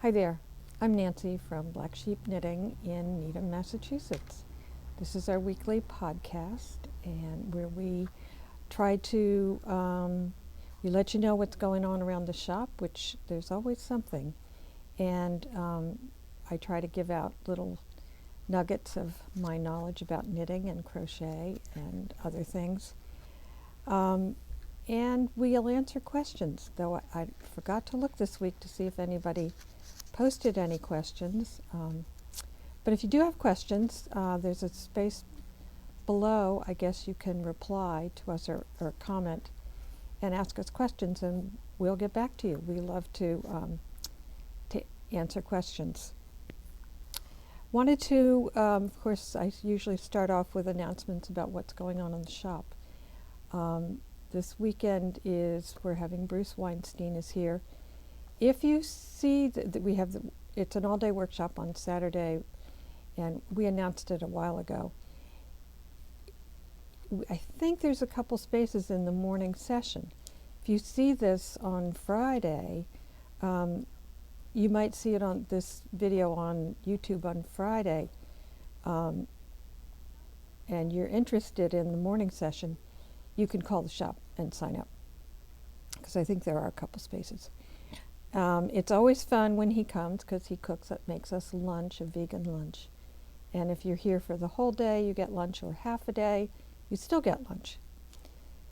Hi there, I'm Nancy from Black Sheep Knitting in Needham, Massachusetts. This is our weekly podcast, and where we try to we let you know what's going on around the shop, which there's always something, and I try to give out little nuggets of my knowledge about knitting and crochet and other things. And we'll answer questions, though I forgot to look this week to see if anybody posted any questions. But if you do have questions, there's a space below. I guess you can reply to us or comment and ask us questions, and we'll get back to you. We love to answer questions. Wanted to, of course, I usually start off with announcements about what's going on in the shop. This weekend we're having Bruce Weinstein is here. If you see that we have, it's an all-day workshop on Saturday, and we announced it a while ago. I think there's a couple spaces in the morning session. If you see this on Friday, you might see it on this video on YouTube on Friday, and you're interested in the morning session, you can call the shop and sign up, because I think there are a couple spaces. It's always fun when he comes, because he makes us lunch, a vegan lunch. And if you're here for the whole day, you get lunch, or half a day, you still get lunch.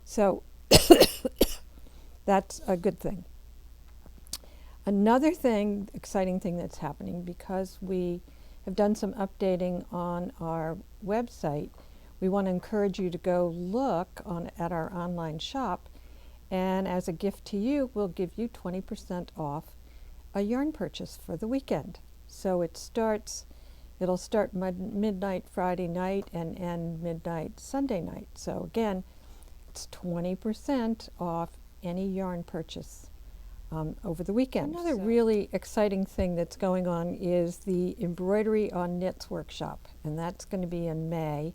So that's a good thing. Another thing, exciting thing that's happening, because we have done some updating on our website, we want to encourage you to go look at our online shop, and as a gift to you, we'll give you 20% off a yarn purchase for the weekend. So it'll start midnight Friday night and end midnight Sunday night. So again, it's 20% off any yarn purchase over the weekend. Another really exciting thing that's going on is the Embroidery on Knits workshop, and that's going to be in May.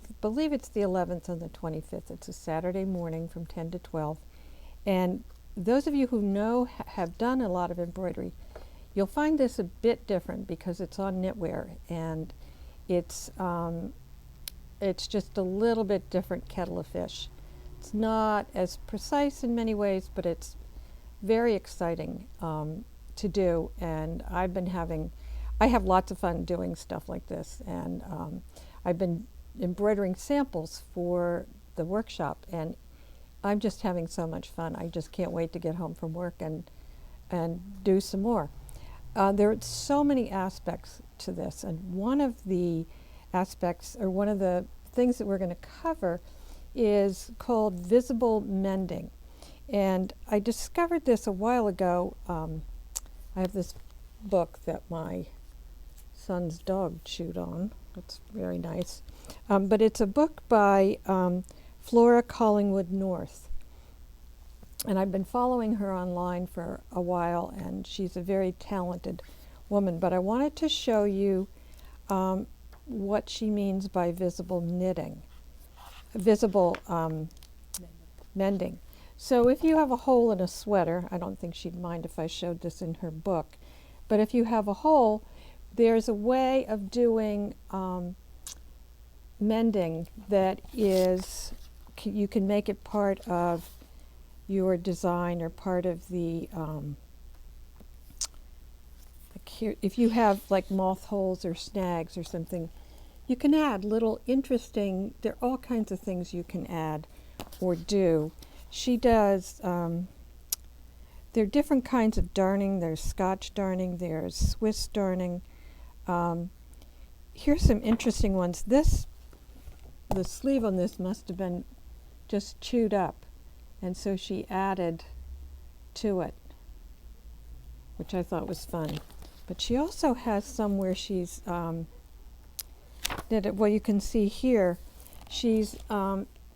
I believe it's the 11th and the 25th. It's a Saturday morning from 10 to 12. And those of you who have done a lot of embroidery, you'll find this a bit different because it's on knitwear, and it's just a little bit different kettle of fish. It's not as precise in many ways, but it's very exciting to do, and I have lots of fun doing stuff like this, and I've been embroidering samples for the workshop, and I'm just having so much fun. I just can't wait to get home from work and do some more. There are so many aspects to this, and one of the aspects, or one of the things that we're going to cover, is called visible mending. And I discovered this a while ago. I have this book that my son's dog chewed on. It's very nice. But it's a book by Flora Collingwood North. And I've been following her online for a while, and she's a very talented woman. But I wanted to show you what she means by visible mending. So if you have a hole in a sweater, I don't think she'd mind if I showed this in her book, but if you have a hole, there's a way of doing mending that is, you can make it part of your design or part of the, if you have like moth holes or snags or something, you can add little interesting, there are all kinds of things you can add or do. She does, there are different kinds of darning. There's Scotch darning, there's Swiss darning. Here's some interesting ones. The sleeve on this must have been just chewed up, and so she added to it, which I thought was fun. But she also has some where she's did it. Well, you can see here, she's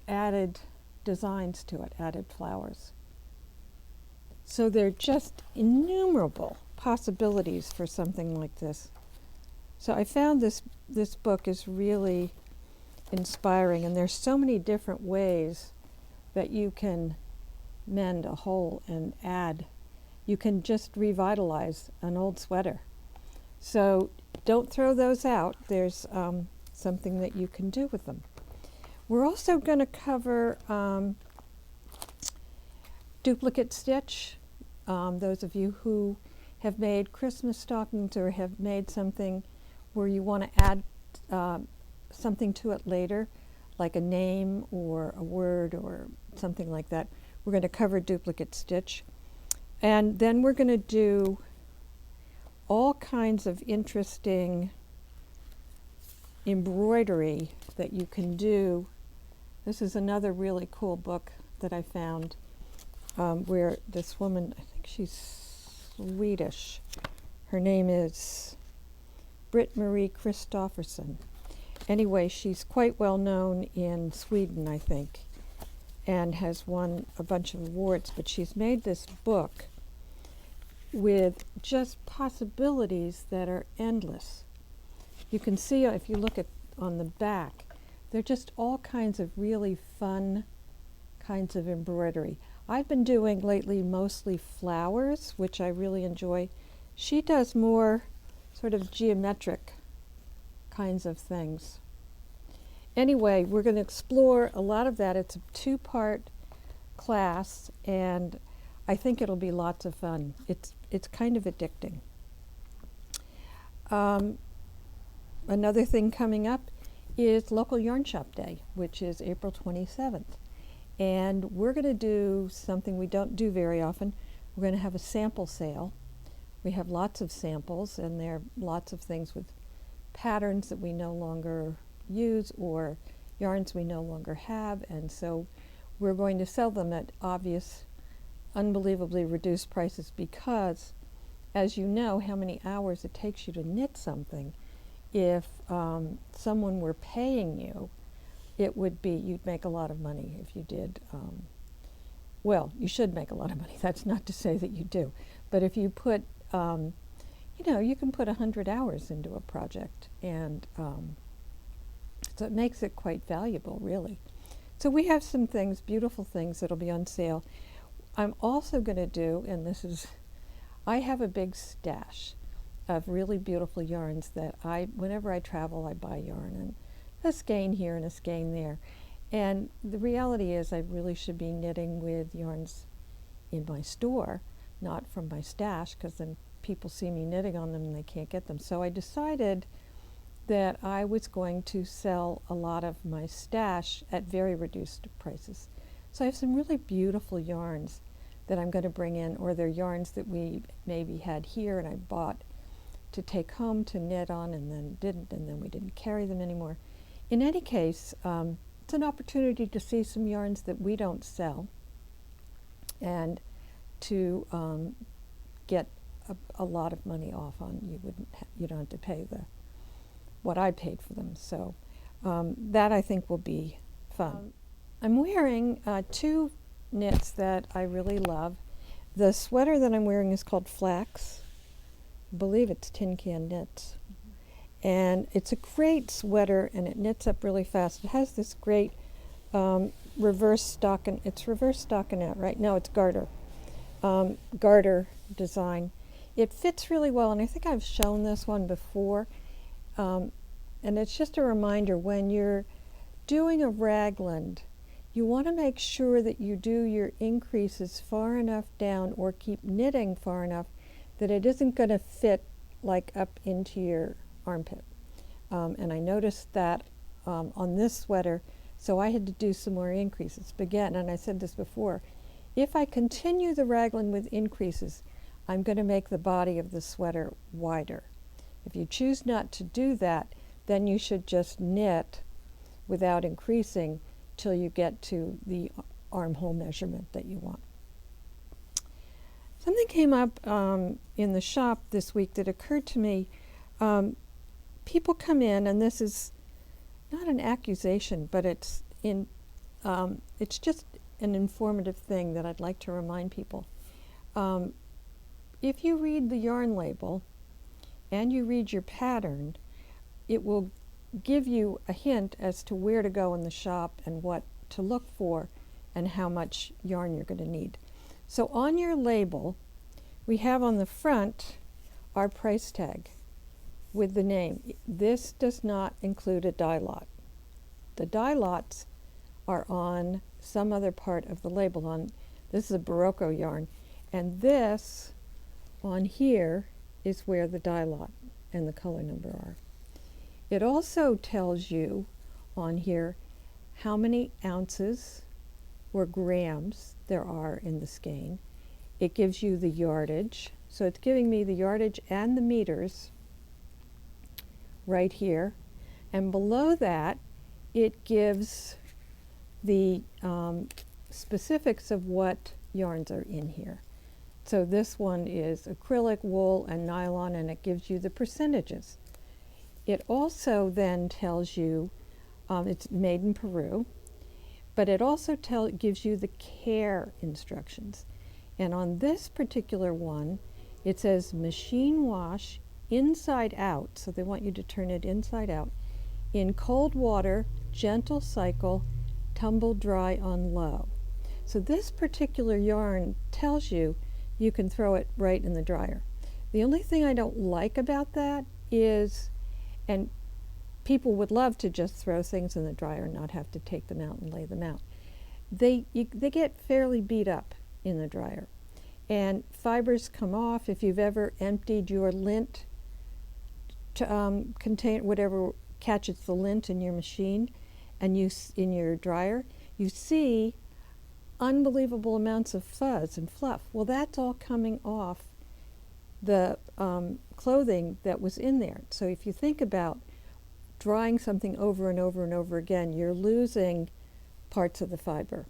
added designs to it, added flowers. So there are just innumerable possibilities for something like this. So I found this book is really inspiring, and there's so many different ways that you can mend a hole and add you can just revitalize an old sweater. So don't throw those out. There's something that you can do with them. We're also going to cover duplicate stitch. Those of you who have made Christmas stockings or have made something where you want to add something to it later, like a name or a word or something like that, we're going to cover duplicate stitch. And then we're going to do all kinds of interesting embroidery that you can do. This is another really cool book that I found where this woman, I think she's Swedish, her name is Britt-Marie Christofferson. Anyway, she's quite well known in Sweden, I think, and has won a bunch of awards, but she's made this book with just possibilities that are endless. You can see if you look at on the back, they're just all kinds of really fun kinds of embroidery. I've been doing lately mostly flowers, which I really enjoy. She does more sort of geometric kinds of things. Anyway, we're going to explore a lot of that. It's a two-part class, and I think it'll be lots of fun. It's kind of addicting. Another thing coming up is Local Yarn Shop Day, which is April 27th. And we're going to do something we don't do very often. We're going to have a sample sale. We have lots of samples, and there are lots of things with patterns that we no longer use or yarns we no longer have, and so we're going to sell them at obvious, unbelievably reduced prices because, as you know, how many hours it takes you to knit something. If someone were paying you, it would be, you'd make a lot of money if you did. Well, you should make a lot of money. That's not to say that you do. But if you put, you know, you can put 100 hours into a project, and so it makes it quite valuable, really. So we have some things, beautiful things, that'll be on sale. I'm also going to do, and this is, I have a big stash of really beautiful yarns that whenever I travel, I buy yarn, and a skein here and a skein there. And the reality is I really should be knitting with yarns in my store, not from my stash, because then people see me knitting on them and they can't get them. So I decided that I was going to sell a lot of my stash at very reduced prices. So I have some really beautiful yarns that I'm going to bring in, or they're yarns that we maybe had here and I bought to take home to knit on and then didn't, and then we didn't carry them anymore. In any case, it's an opportunity to see some yarns that we don't sell and to get a lot of money off on. You don't have to pay what I paid for them. So that I think will be fun. I'm wearing two knits that I really love. The sweater that I'm wearing is called Flax. I believe it's Tin Can Knits. And it's a great sweater, and it knits up really fast. It has this great reverse stockinette. It's reverse stockinette, right? No, it's garter. Garter design. It fits really well, and I think I've shown this one before. And it's just a reminder, when you're doing a raglan, you want to make sure that you do your increases far enough down or keep knitting far enough that it isn't going to fit like up into your armpit. And I noticed that on this sweater, so I had to do some more increases. But again, and I said this before, if I continue the raglan with increases, I'm going to make the body of the sweater wider. If you choose not to do that, then you should just knit without increasing till you get to the armhole measurement that you want. Something came up in the shop this week that occurred to me. People come in, and this is not an accusation, but it's just an informative thing that I'd like to remind people. If you read the yarn label and you read your pattern, it will give you a hint as to where to go in the shop and what to look for and how much yarn you're going to need. So on your label, we have on the front our price tag with the name. This does not include a dye lot. The dye lots are on some other part of the label. This is a Barocco yarn, and this on here is where the dye lot and the color number are. It also tells you on here how many ounces or grams there are in the skein. It gives you the yardage, so it's giving me the yardage and the meters right here, and below that it gives the specifics of what yarns are in here. So this one is acrylic, wool, and nylon, and it gives you the percentages. It also then tells you it's made in Peru, but it also gives you the care instructions. And on this particular one, it says machine wash inside out, so they want you to turn it inside out, in cold water, gentle cycle, tumble dry on low. So this particular yarn tells you you can throw it right in the dryer. The only thing I don't like about that is, and people would love to just throw things in the dryer and not have to take them out and lay them out. They get fairly beat up in the dryer, and fibers come off. If you've ever emptied your lint to contain whatever catches the lint in your machine, and in your dryer, you see unbelievable amounts of fuzz and fluff. Well, that's all coming off the clothing that was in there. So if you think about drying something over and over and over again, you're losing parts of the fiber.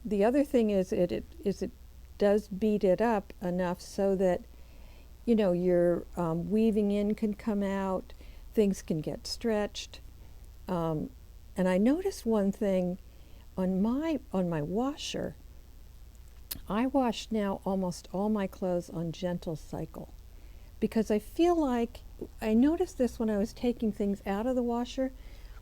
The other thing is it does beat it up enough so that, you know, your weaving in can come out, things can get stretched. And I noticed one thing on my washer. I wash now almost all my clothes on gentle cycle, because I feel like I noticed this when I was taking things out of the washer,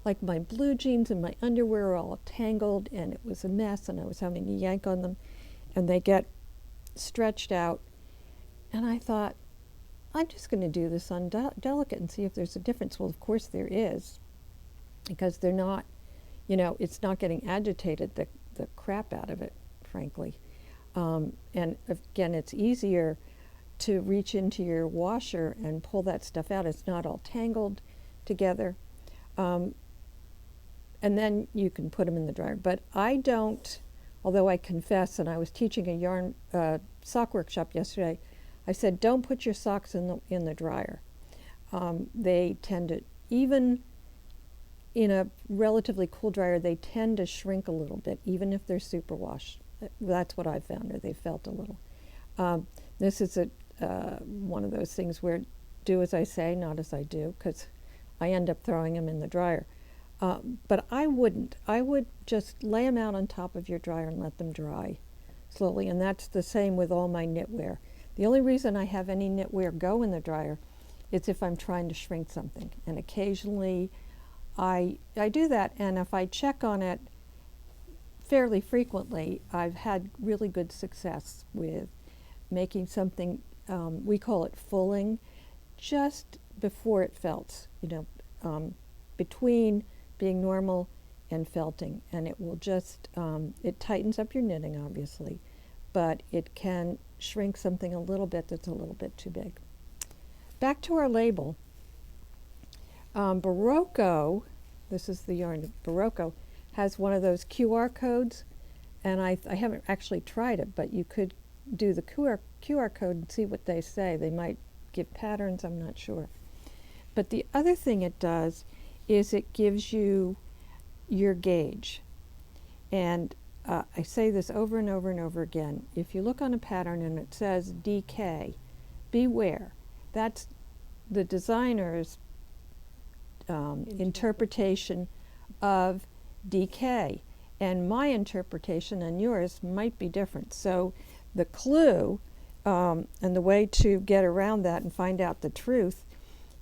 like my blue jeans and my underwear were all tangled and it was a mess, and I was having to yank on them and they get stretched out. And I thought, I'm just going to do this on delicate and see if there's a difference. Well, of course there is, because they're not, you know, it's not getting agitated, the crap out of it, frankly. And again, it's easier to reach into your washer and pull that stuff out. It's not all tangled together. And then you can put them in the dryer. But I don't, although I confess, and I was teaching a yarn sock workshop yesterday, I said, don't put your socks in the dryer. They tend to, even in a relatively cool dryer, they tend to shrink a little bit, even if they're superwash. That's what I've found, or they felt a little. This is one of those things where do as I say, not as I do, because I end up throwing them in the dryer. But I wouldn't. I would just lay them out on top of your dryer and let them dry slowly, and that's the same with all my knitwear. The only reason I have any knitwear go in the dryer is if I'm trying to shrink something, and occasionally I do that, and if I check on it fairly frequently, I've had really good success with making something, we call it fulling, just before it felts, you know, between being normal and felting, and it will just, it tightens up your knitting, obviously, but it can shrink something a little bit that's a little bit too big. Back to our label. Barocco, this is the yarn, Barocco, has one of those QR codes, and I haven't actually tried it, but you could do the QR code and see what they say. They might give patterns, I'm not sure. But the other thing it does is it gives you your gauge. And I say this over and over and over again. If you look on a pattern and it says DK, beware. That's the designer's interpretation of DK. And my interpretation and yours might be different. So the clue and the way to get around that and find out the truth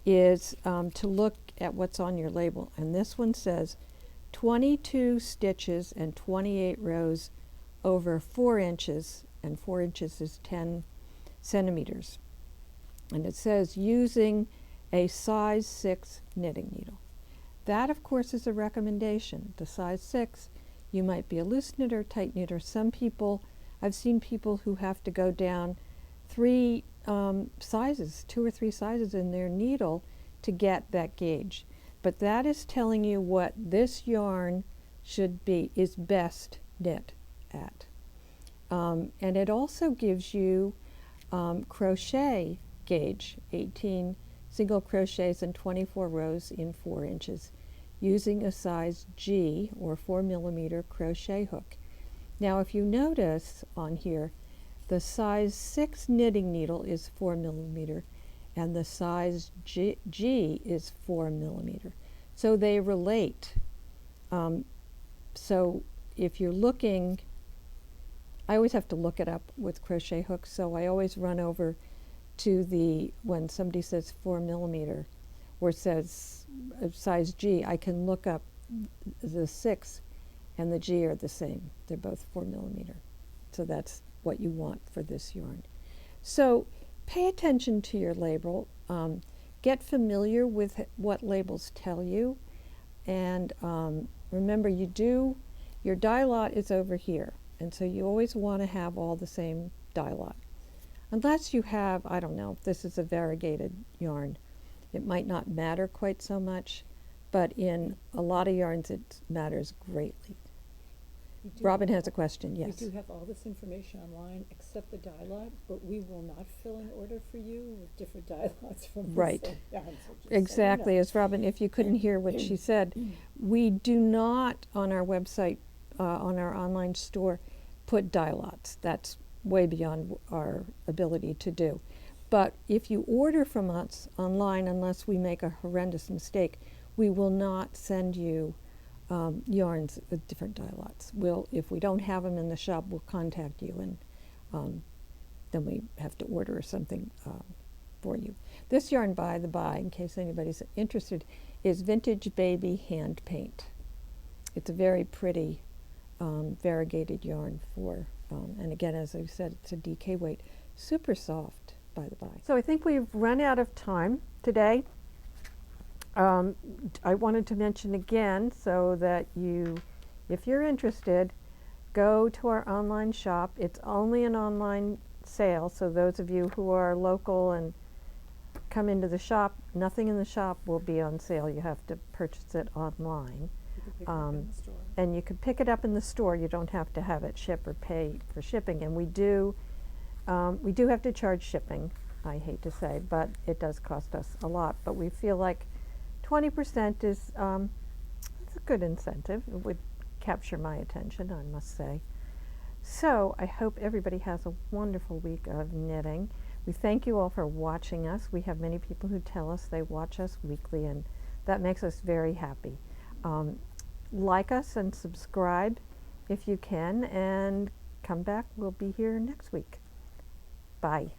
is to look at what's on your label. And this one says 22 stitches and 28 rows over 4 inches, and 4 inches is 10 centimeters. And it says using a size 6 knitting needle. That, of course, is a recommendation. The size 6, you might be a loose knitter, tight knitter. Some people, I've seen people who have to go down 3 sizes, 2 or 3 sizes in their needle to get that gauge. But that is telling you what this yarn should be, is best knit at. And it also gives you crochet gauge, 18 single crochets and 24 rows in 4 inches, using a size G or 4 millimeter crochet hook. Now, if you notice on here, the size 6 knitting needle is 4 millimeter and the size G is 4 millimeter. So they relate. So if you're looking, I always have to look it up with crochet hooks, so I always run over to the, when somebody says 4 millimeter or says size G, I can look up the 6 and the G are the same. They're both 4 millimeter. So that's what you want for this yarn. So pay attention to your label. Get familiar with what labels tell you. And remember, your dye lot is over here. And so you always want to have all the same dye lot. Unless you have, I don't know, if this is a variegated yarn, it might not matter quite so much, but in a lot of yarns it matters greatly. Robin has a question, yes. We do have all this information online except the dye lot, but we will not fill an order for you with different dye lots from Right. the same yarn. So just Exactly, so you know. as Robin, if you couldn't hear what she said, we do not on our website, on our online store, put dye lots. That's way beyond our ability to do. But if you order from us online, unless we make a horrendous mistake, we will not send you yarns with different dye lots. If we don't have them in the shop, we'll contact you, and then we have to order something for you. This yarn, by the by, in case anybody's interested, is Vintage Baby Hand Paint. It's a very pretty variegated yarn for, and again, as I said, it's a DK weight. Super soft, by the by. So I think we've run out of time today. I wanted to mention again so that if you're interested, go to our online shop. It's only an online sale, so those of you who are local and come into the shop, nothing in the shop will be on sale. You have to purchase it online. You can pick it up in the store. And you can pick it up in the store. You don't have to have it shipped or pay for shipping. And we do have to charge shipping, I hate to say, but it does cost us a lot. But we feel like 20% is it's a good incentive. It would capture my attention, I must say. So I hope everybody has a wonderful week of knitting. We thank you all for watching us. We have many people who tell us they watch us weekly, and that makes us very happy. Like us and subscribe if you can, and come back. We'll be here next week. Bye.